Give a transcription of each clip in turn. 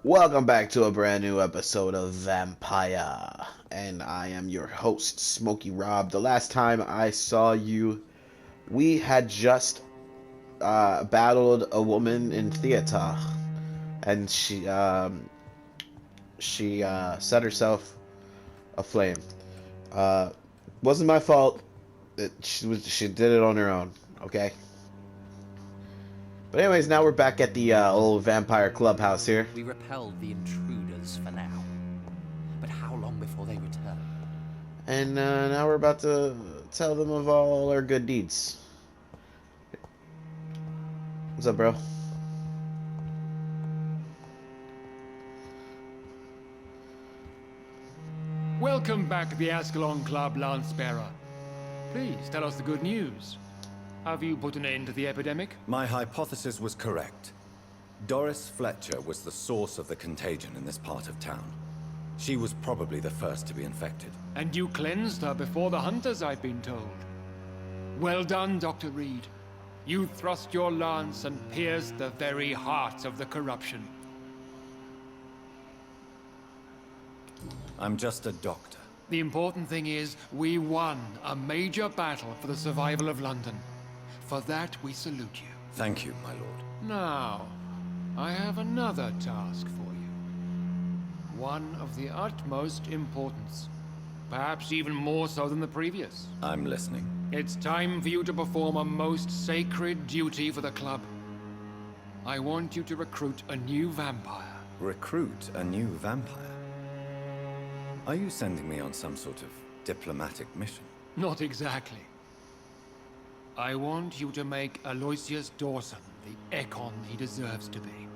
Welcome back to a brand new episode of Vampyr, and I am your host, SmokeyRob. The last time I saw you, we had just battled a woman in theater, and she set herself aflame. Uh, wasn't my fault. She did it on her own. Okay. But anyways, now we're back at the old vampire clubhouse here. We repelled the intruders for now. But how long before they return? And now we're about to tell them of all our good deeds. What's up, bro? Welcome back to the Ascalon Club, Lance-Bearer. Please tell us the good news. Have you put an end to the epidemic? My hypothesis was correct. Doris Fletcher was the source of the contagion in this part of town. She was probably the first to be infected. And you cleansed her before the hunters, I've been told. Well done, Dr. Reed. You thrust your lance and pierced the very heart of the corruption. I'm just a doctor. The important thing is, we won a major battle for the survival of London. For that, we salute you. Thank you, my lord. Now, I have another task for you. One of the utmost importance. Perhaps even more so than the previous. I'm listening. It's time for you to perform a most sacred duty for the club. I want you to recruit a new vampire. Recruit a new vampire? Are you sending me on some sort of diplomatic mission? Not exactly. I want you to make Aloysius Dawson the Ekon he deserves to be.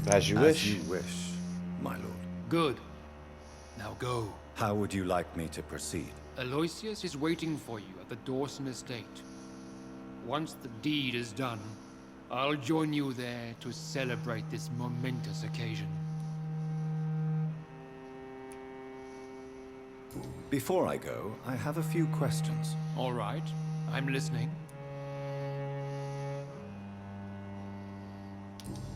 As you wish. As you wish, my lord. Good. Now go. How would you like me to proceed? Aloysius is waiting for you at the Dawson estate. Once the deed is done, I'll join you there to celebrate this momentous occasion. Before I go, I have a few questions. All right, I'm listening.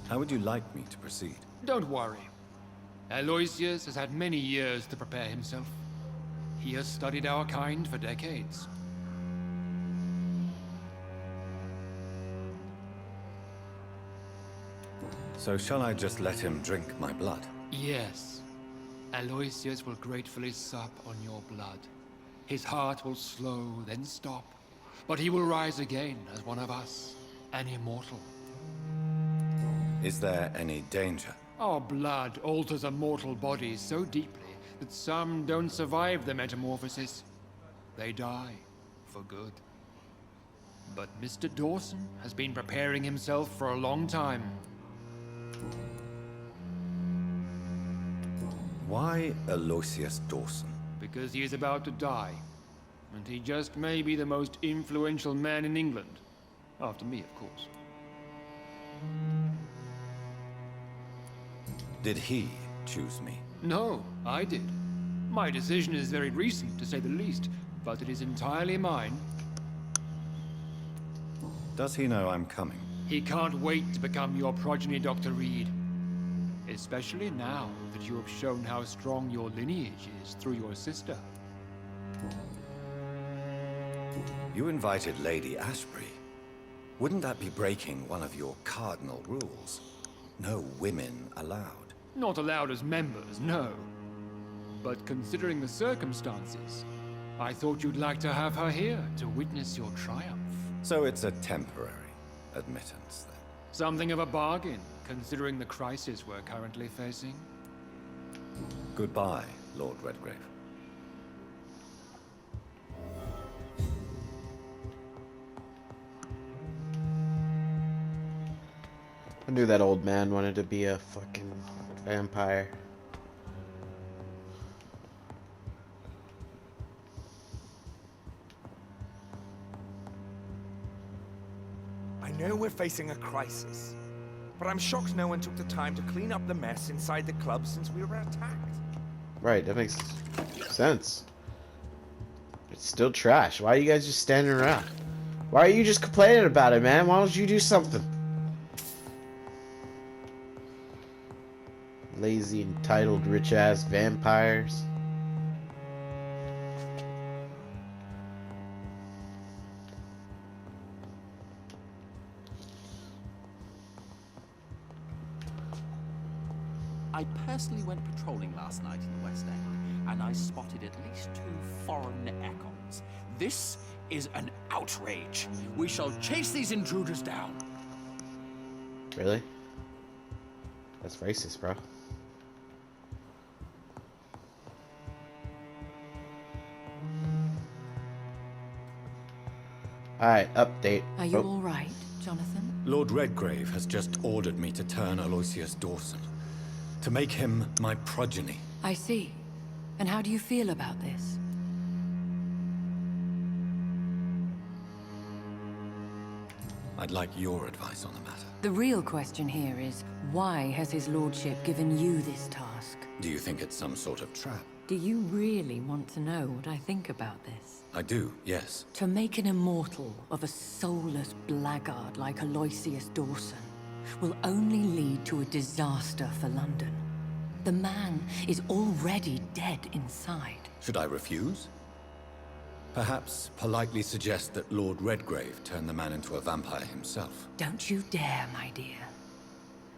How would you like me to proceed? Don't worry. Aloysius has had many years to prepare himself. He has studied our kind for decades. So shall I just let him drink my blood? Yes. Aloysius will gratefully sup on your blood. His heart will slow, then stop. But he will rise again as one of us, an immortal. Is there any danger? Our blood alters a mortal body so deeply that some don't survive the metamorphosis. They die for good. But Mr. Dawson has been preparing himself for a long time. Why Aloysius Dawson? Because he is about to die. And he just may be the most influential man in England. After me, of course. Did he choose me? No, I did. My decision is very recent, to say the least, but it is entirely mine. Does he know I'm coming? He can't wait to become your progeny, Dr. Reed. Especially now that you have shown how strong your lineage is through your sister. You invited Lady Ashbury. Wouldn't that be breaking one of your cardinal rules? No women allowed. Not allowed as members, no. But considering the circumstances, I thought you'd like to have her here to witness your triumph. So it's a temporary admittance, then. Something of a bargain, considering the crisis we're currently facing. Goodbye, Lord Redgrave. I knew that old man wanted to be a fucking vampire. I know we're facing a crisis, but I'm shocked no one took the time to clean up the mess inside the club since we were attacked. Right, that makes sense. It's still trash. Why are you guys just standing around? Why are you just complaining about it, man? Why don't you do something? Lazy, entitled, rich-ass vampires. I personally went patrolling last night in the West End, and I spotted at least 2 foreign echoes. This is an outrage. We shall chase these intruders down. Really? That's racist, bro. Alright, update. Are you all right, Jonathan? Lord Redgrave has just ordered me to turn Aloysius Dawson, to make him my progeny. I see. And how do you feel about this? I'd like your advice on the matter. The real question here is, why has his lordship given you this task? Do you think it's some sort of trap? Do you really want to know what I think about this? I do, yes. To make an immortal of a soulless blackguard like Aloysius Dawson will only lead to a disaster for London. The man is already dead inside. Should I refuse? Perhaps politely suggest that Lord Redgrave turn the man into a vampire himself. Don't you dare, my dear.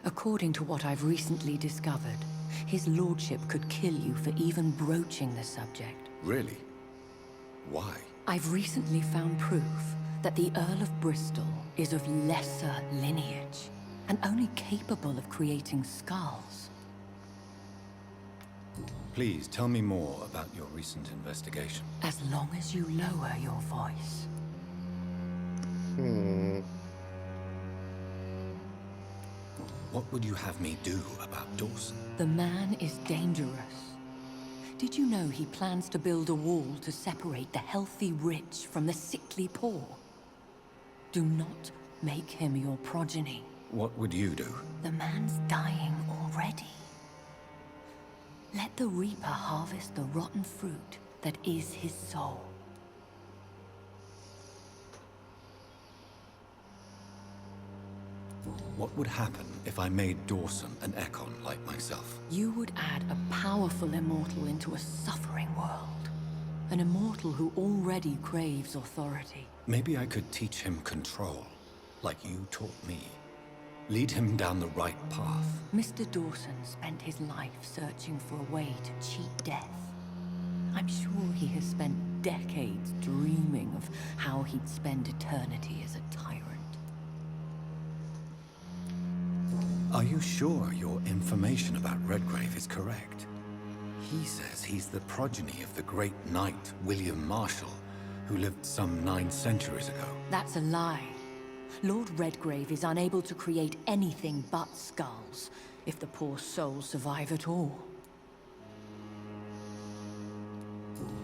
According to what I've recently discovered, his lordship could kill you for even broaching the subject. Really? Why? I've recently found proof that the Earl of Bristol is of lesser lineage, and only capable of creating skulls. Please tell me more about your recent investigation. As long as you lower your voice. What would you have me do about Dawson? The man is dangerous. Did you know he plans to build a wall to separate the healthy rich from the sickly poor? Do not make him your progeny. What would you do? The man's dying already. Let the Reaper harvest the rotten fruit that is his soul. What would happen if I made Dawson an Ekon like myself? You would add a powerful immortal into a suffering world. An immortal who already craves authority. Maybe I could teach him control, like you taught me. Lead him down the right path. Mr. Dawson spent his life searching for a way to cheat death. I'm sure he has spent decades dreaming of how he'd spend eternity as a tyrant. Are you sure your information about Redgrave is correct? He says he's the progeny of the great knight William Marshall, who lived some 9 centuries ago. That's a lie. Lord Redgrave is unable to create anything but skulls, if the poor souls survive at all.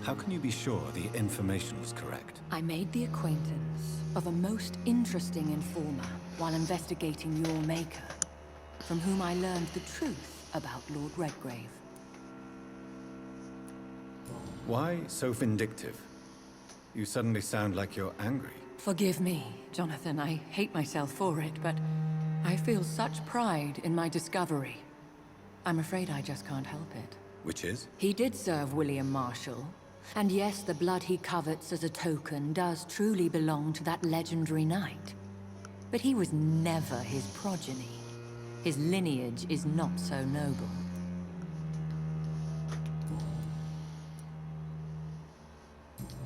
How can you be sure the information was correct? I made the acquaintance of a most interesting informer while investigating your maker, from whom I learned the truth about Lord Redgrave. Why so vindictive? You suddenly sound like you're angry. Forgive me, Jonathan. I hate myself for it, but I feel such pride in my discovery. I'm afraid I just can't help it. Which is? He did serve William Marshall. And yes, the blood he covets as a token does truly belong to that legendary knight. But he was never his progeny. His lineage is not so noble.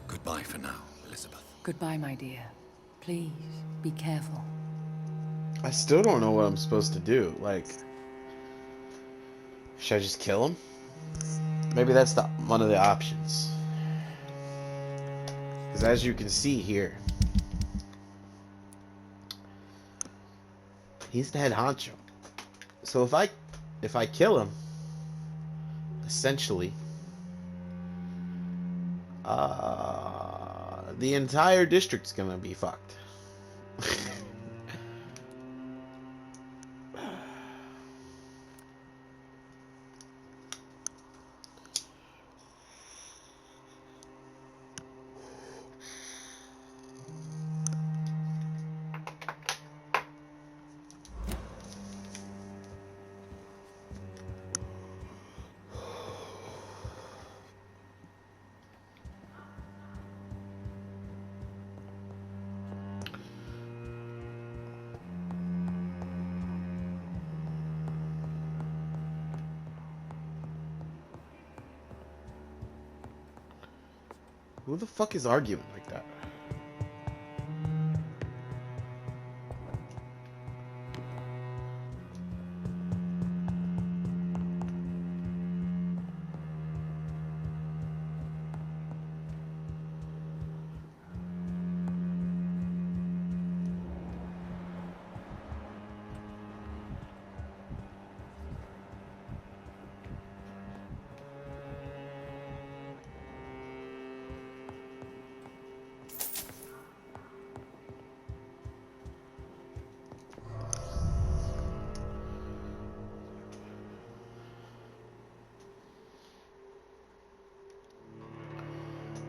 Goodbye for now, Elizabeth. Goodbye, my dear. Please, be careful. I still don't know what I'm supposed to do. Like, should I just kill him? Maybe that's one of the options. Because as you can see here, he's the head honcho. So if I kill him, essentially, the entire district's gonna be fucked. Who the fuck is arguing like that?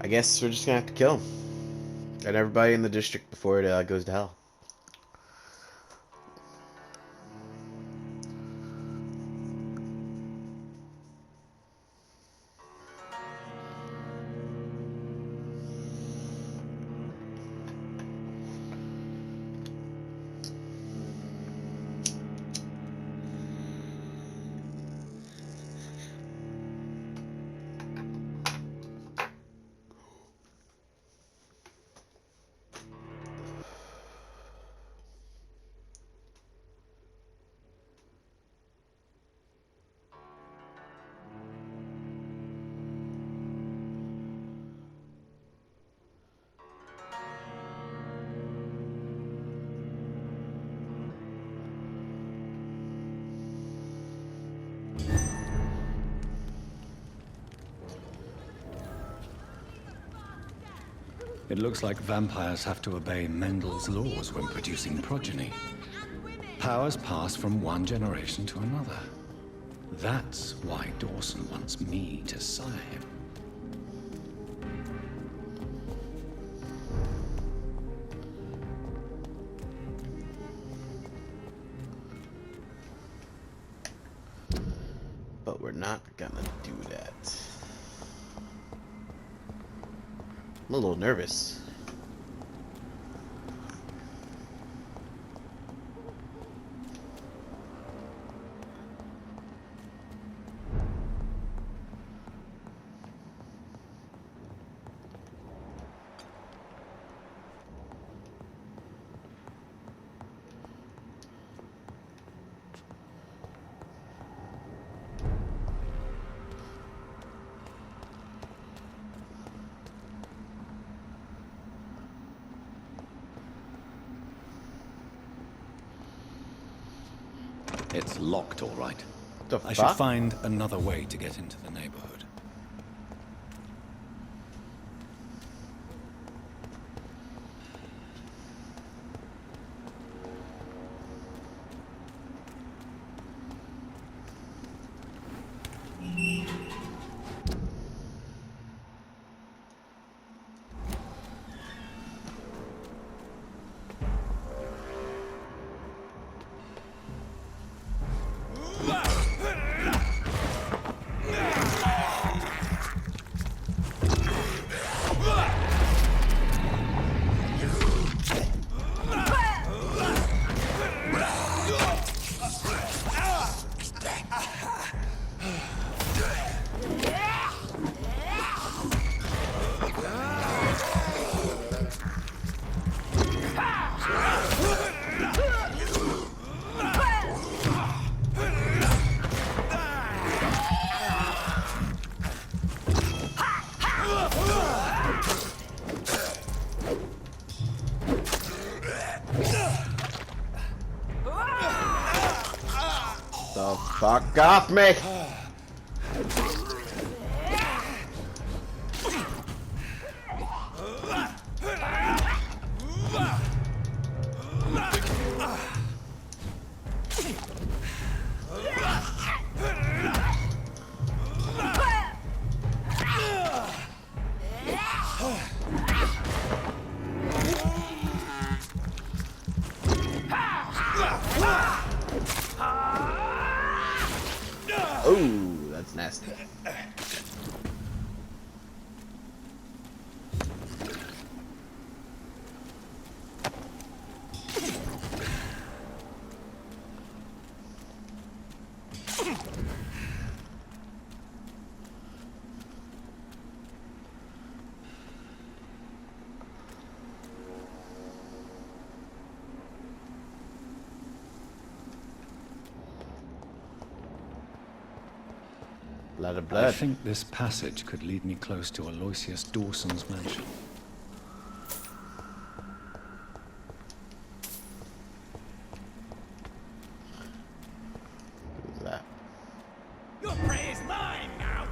I guess we're just gonna have to kill him. And everybody in the district before it goes to hell. It looks like vampires have to obey Mendel's laws when producing progeny. Powers pass from one generation to another. That's why Dawson wants me to sire him. But we're not gonna do that. I'm a little nervous. It's locked, all right. The I fuck? should find another way to get into the neighborhood. The fuck off me! Oh, that's nasty. Blood of I blood. think this passage could lead me close to Aloysius Dawson's mansion. Who's that? Your prey is mine now!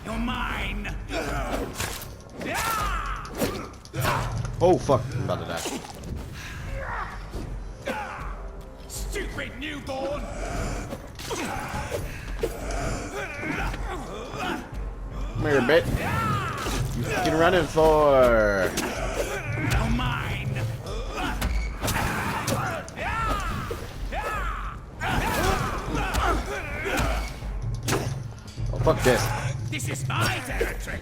You're mine! Oh fuck! I'm about to die. Stupid newborn! Come here, bit. You fucking running for? You're mine! Oh fuck this. This is my territory!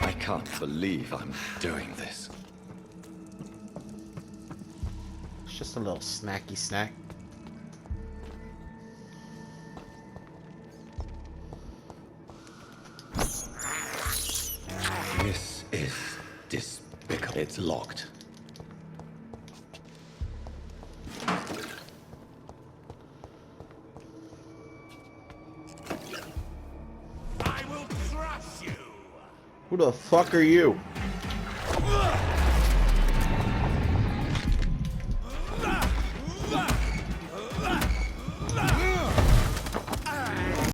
I can't believe I'm doing this. It's just a little snacky snack. This is despicable. It's locked. I will crush you! Who the fuck are you?